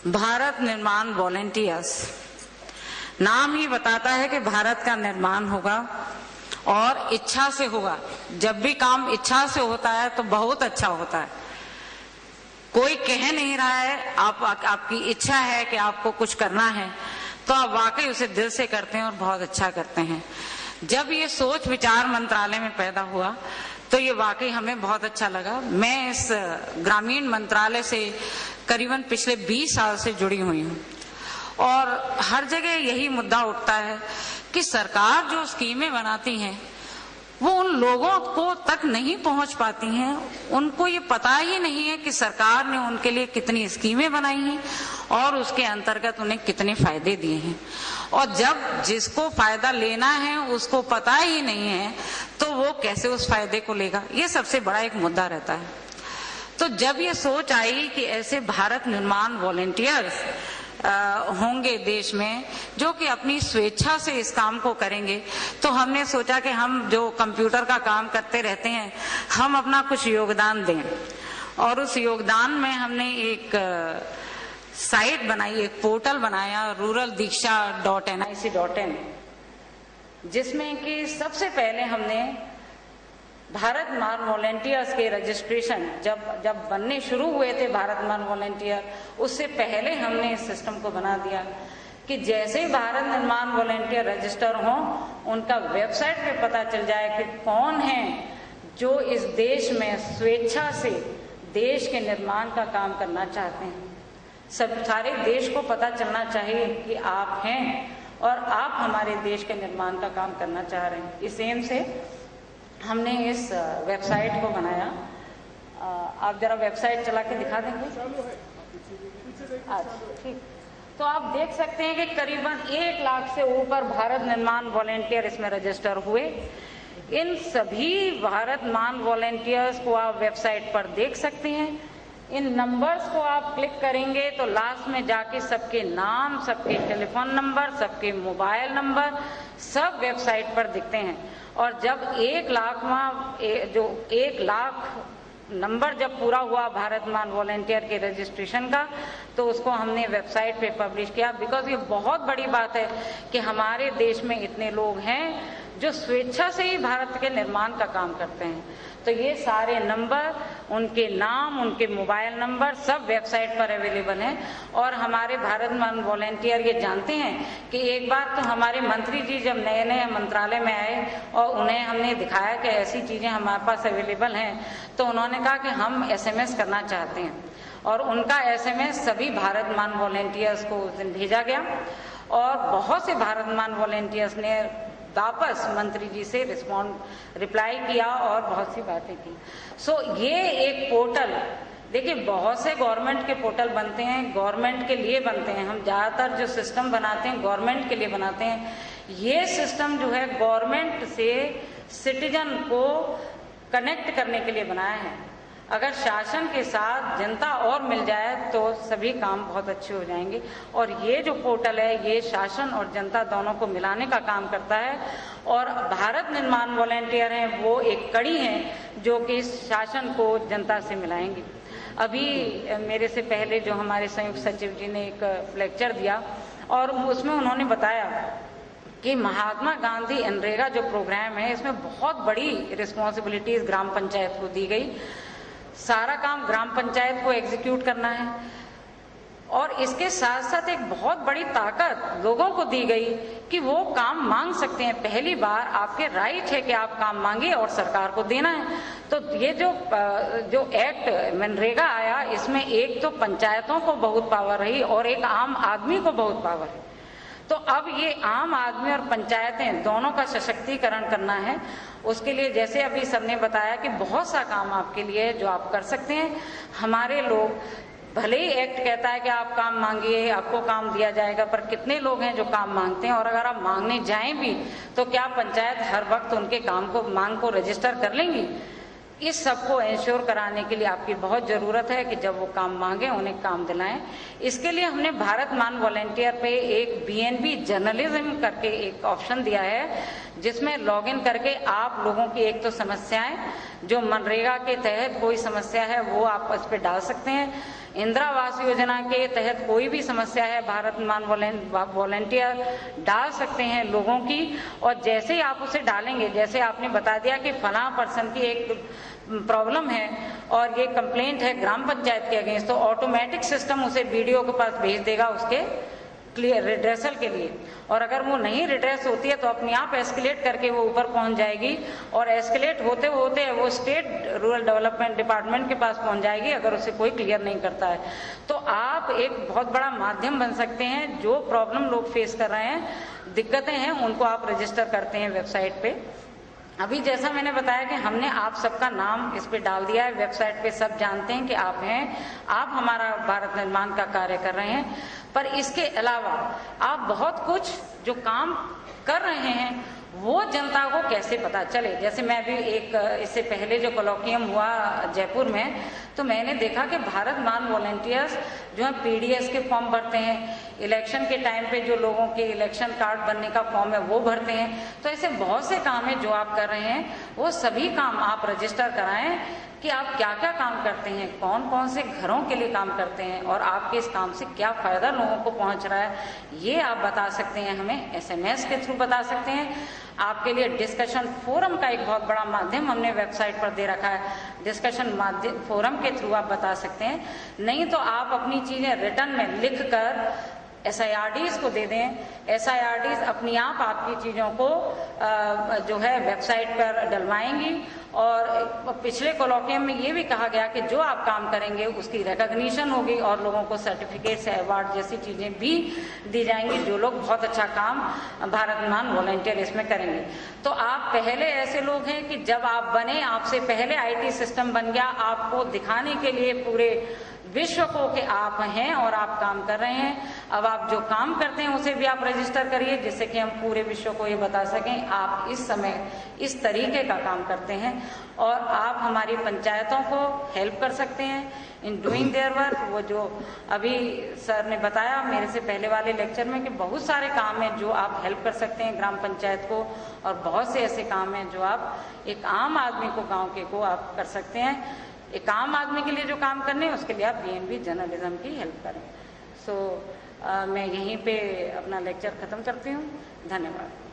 भारत निर्माण वॉलेंटियर्स नाम ही बताता है कि भारत का निर्माण होगा और इच्छा से होगा। जब भी काम इच्छा से होता है तो बहुत अच्छा होता है। कोई कह नहीं रहा है, आपकी इच्छा है कि आपको कुछ करना है तो आप वाकई उसे दिल से करते हैं और बहुत अच्छा करते हैं। जब ये सोच विचार मंत्रालय में पैदा हुआ तो ये वाकई हमें बहुत अच्छा लगा। मैं इस ग्रामीण मंत्रालय से करीबन पिछले 20 साल से जुड़ी हुई हूँ और हर जगह यही मुद्दा उठता है कि सरकार जो स्कीमें बनाती हैं वो उन लोगों को तक नहीं पहुंच पाती हैं। उनको ये पता ही नहीं है कि सरकार ने उनके लिए कितनी स्कीमें बनाई हैं और उसके अंतर्गत उन्हें कितने फायदे दिए हैं। और जब जिसको फायदा लेना है उसको पता ही नहीं है तो वो कैसे उस फायदे को लेगा, ये सबसे बड़ा एक मुद्दा रहता है। तो जब ये सोच आई कि ऐसे भारत निर्माण वॉलेंटियर्स होंगे देश में जो कि अपनी स्वेच्छा से इस काम को करेंगे, तो हमने सोचा कि हम जो कंप्यूटर का काम करते रहते हैं हम अपना कुछ योगदान दें। और उस योगदान में हमने एक साइट बनाई, एक पोर्टल बनाया ruraldiksha.nic.in, जिसमें कि सबसे पहले हमने भारत निर्माण वॉलेंटियर्स के रजिस्ट्रेशन जब बनने शुरू हुए थे भारत निर्माण वॉलेंटियर, उससे पहले हमने इस सिस्टम को बना दिया कि जैसे ही भारत निर्माण वॉलेंटियर रजिस्टर हों उनका वेबसाइट पे पता चल जाए कि कौन है जो इस देश में स्वेच्छा से देश के निर्माण का काम करना चाहते हैं। सब सारे देश को पता चलना चाहिए कि आप हैं और आप हमारे देश के निर्माण का काम करना चाह रहे हैं। इस एम से हमने इस वेबसाइट को बनाया। आप जरा वेबसाइट चला के दिखा देंगे? अच्छा, ठीक। तो आप देख सकते हैं कि करीबन 1 लाख से ऊपर भारत निर्माण वॉलेंटियर इसमें रजिस्टर हुए। इन सभी भारत निर्माण वॉलेंटियर्स को आप वेबसाइट पर देख सकते हैं। इन नंबर्स को आप क्लिक करेंगे तो लास्ट में जाके सबके नाम, सबके टेलीफोन नंबर, सबके मोबाइल नंबर सब वेबसाइट पर दिखते हैं। और जब 1 लाख नंबर जब पूरा हुआ भारत निर्माण वॉलेंटियर के रजिस्ट्रेशन का, तो उसको हमने वेबसाइट पे पब्लिश किया। बिकॉज ये बहुत बड़ी बात है कि हमारे देश में इतने लोग हैं जो स्वेच्छा से ही भारत के निर्माण का काम करते हैं। तो ये सारे नंबर, उनके नाम, उनके मोबाइल नंबर सब वेबसाइट पर अवेलेबल हैं। और हमारे भारत निर्माण वॉलेंटियर ये जानते हैं कि एक बार तो हमारे मंत्री जी जब नए नए मंत्रालय में आए और उन्हें हमने दिखाया कि ऐसी चीज़ें हमारे पास अवेलेबल हैं, तो उन्होंने कहा कि हम SMS करना चाहते हैं। और उनका SMS सभी भारत निर्माण वॉलेंटियर्स को उस दिन भेजा गया और बहुत से भारत निर्माण वॉलेंटियर्स ने वापस मंत्री जी से रिप्लाई किया और बहुत सी बातें की। सो ये एक पोर्टल, देखिए बहुत से गवर्नमेंट के पोर्टल बनते हैं, गवर्नमेंट के लिए बनते हैं। हम ज़्यादातर जो सिस्टम बनाते हैं गवर्नमेंट के लिए बनाते हैं। ये सिस्टम जो है गवर्नमेंट से सिटीजन को कनेक्ट करने के लिए बनाया है। अगर शासन के साथ जनता और मिल जाए तो सभी काम बहुत अच्छे हो जाएंगे। और ये जो पोर्टल है ये शासन और जनता दोनों को मिलाने का काम करता है। और भारत निर्माण वॉलेंटियर हैं वो एक कड़ी हैं जो कि शासन को जनता से मिलाएंगे। अभी मेरे से पहले जो हमारे संयुक्त सचिव जी ने एक लेक्चर दिया और उसमें उन्होंने बताया कि महात्मा गांधी मनरेगा जो प्रोग्राम है इसमें बहुत बड़ी रिस्पॉन्सिबिलिटीज ग्राम पंचायत को दी गई। सारा काम ग्राम पंचायत को एग्जीक्यूट करना है और इसके साथ साथ एक बहुत बड़ी ताकत लोगों को दी गई कि वो काम मांग सकते हैं। पहली बार आपके राइट है कि आप काम मांगे और सरकार को देना है। तो ये जो एक्ट मनरेगा आया इसमें एक तो पंचायतों को बहुत पावर रही और एक आम आदमी को बहुत पावर है। तो अब ये आम आदमी और पंचायतें दोनों का सशक्तिकरण करना है। उसके लिए जैसे अभी सबने बताया कि बहुत सा काम आपके लिए है जो आप कर सकते हैं। हमारे लोग भले ही एक्ट कहता है कि आप काम मांगिए आपको काम दिया जाएगा, पर कितने लोग हैं जो काम मांगते हैं? और अगर आप मांगने जाएं भी तो क्या पंचायत हर वक्त उनके काम को मांग को रजिस्टर कर लेंगी? इस सब को इंश्योर कराने के लिए आपकी बहुत ज़रूरत है कि जब वो काम मांगे उन्हें काम दिलाएं। इसके लिए हमने भारत निर्माण वॉलेंटियर पे एक BNB जर्नलिज्म करके एक ऑप्शन दिया है जिसमें लॉगिन करके आप लोगों की एक तो समस्याएं जो मनरेगा के तहत कोई समस्या है वो आप इस पे डाल सकते हैं। इंदिरा आवास योजना के तहत कोई भी समस्या है भारत मान वॉलेंटियर डाल सकते हैं लोगों की, और जैसे ही आप उसे डालेंगे, जैसे आपने बता दिया कि फलां पर्सन की एक प्रॉब्लम है और ये कंप्लेंट है ग्राम पंचायत के अगेंस्ट, तो ऑटोमेटिक सिस्टम उसे बीडीओ के पास भेज देगा उसके क्लियर रिड्रेसल के लिए। और अगर वो नहीं रिड्रेस होती है तो अपने आप एस्केलेट करके वो ऊपर पहुंच जाएगी, और एस्केलेट होते होते वो स्टेट रूरल डेवलपमेंट डिपार्टमेंट के पास पहुंच जाएगी अगर उसे कोई क्लियर नहीं करता है। तो आप एक बहुत बड़ा माध्यम बन सकते हैं। जो प्रॉब्लम लोग फेस कर रहे हैं, दिक्कतें हैं, उनको आप रजिस्टर करते हैं वेबसाइट पे। अभी जैसा मैंने बताया कि हमने आप सबका नाम इस पे डाल दिया है, वेबसाइट पे सब जानते हैं कि आप हैं, आप हमारा भारत निर्माण का कार्य कर रहे हैं। पर इसके अलावा आप बहुत कुछ जो काम कर रहे हैं वो जनता को कैसे पता चले। जैसे मैं भी एक इससे पहले जो कोलोकियम हुआ जयपुर में, तो मैंने देखा कि भारत मान वॉलेंटियर्स जो है पीडीएस के फॉर्म भरते हैं, इलेक्शन के टाइम पे जो लोगों के इलेक्शन कार्ड बनने का फॉर्म है वो भरते हैं। तो ऐसे बहुत से काम है जो आप कर रहे हैं, वो सभी काम आप रजिस्टर कराएं कि आप क्या क्या काम करते हैं, कौन कौन से घरों के लिए काम करते हैं और आपके इस काम से क्या फायदा लोगों को पहुंच रहा है, ये आप बता सकते हैं। हमें एसएमएस के थ्रू बता सकते हैं। आपके लिए डिस्कशन फोरम का एक बहुत बड़ा माध्यम हमने वेबसाइट पर दे रखा है, डिस्कशन माध्यम फोरम के थ्रू आप बता सकते हैं। नहीं तो आप अपनी चीजें रिटर्न में लिख कर SIRDs को दे दें। SIRDs अपनी आप आपकी चीज़ों को जो है वेबसाइट पर डलवाएंगी। और पिछले कोलोकियम में ये भी कहा गया कि जो आप काम करेंगे उसकी रिकॉग्निशन होगी और लोगों को सर्टिफिकेट से अवार्ड जैसी चीज़ें भी दी जाएंगी जो लोग बहुत अच्छा काम भारत मान वॉलेंटियर इसमें करेंगे। तो आप पहले ऐसे लोग हैं कि जब आप बने, आपसे पहले IT सिस्टम बन गया, आपको दिखाने के लिए पूरे विश्व को कि आप हैं और आप काम कर रहे हैं। अब आप जो काम करते हैं उसे भी आप रजिस्टर करिए, जिससे कि हम पूरे विश्व को ये बता सकें आप इस समय इस तरीके का काम करते हैं। और आप हमारी पंचायतों को हेल्प कर सकते हैं इन डूइंग देयर वर्क। वो जो अभी सर ने बताया मेरे से पहले वाले लेक्चर में कि बहुत सारे काम हैं जो आप हेल्प कर सकते हैं ग्राम पंचायत को, और बहुत से ऐसे काम हैं जो आप एक आम आदमी को, गाँव के को आप कर सकते हैं। एक आम आदमी के लिए जो काम करने हैं उसके लिए आप BNB जर्नलिज्म की हेल्प करें। मैं यहीं पे अपना लेक्चर ख़त्म करती हूँ। धन्यवाद।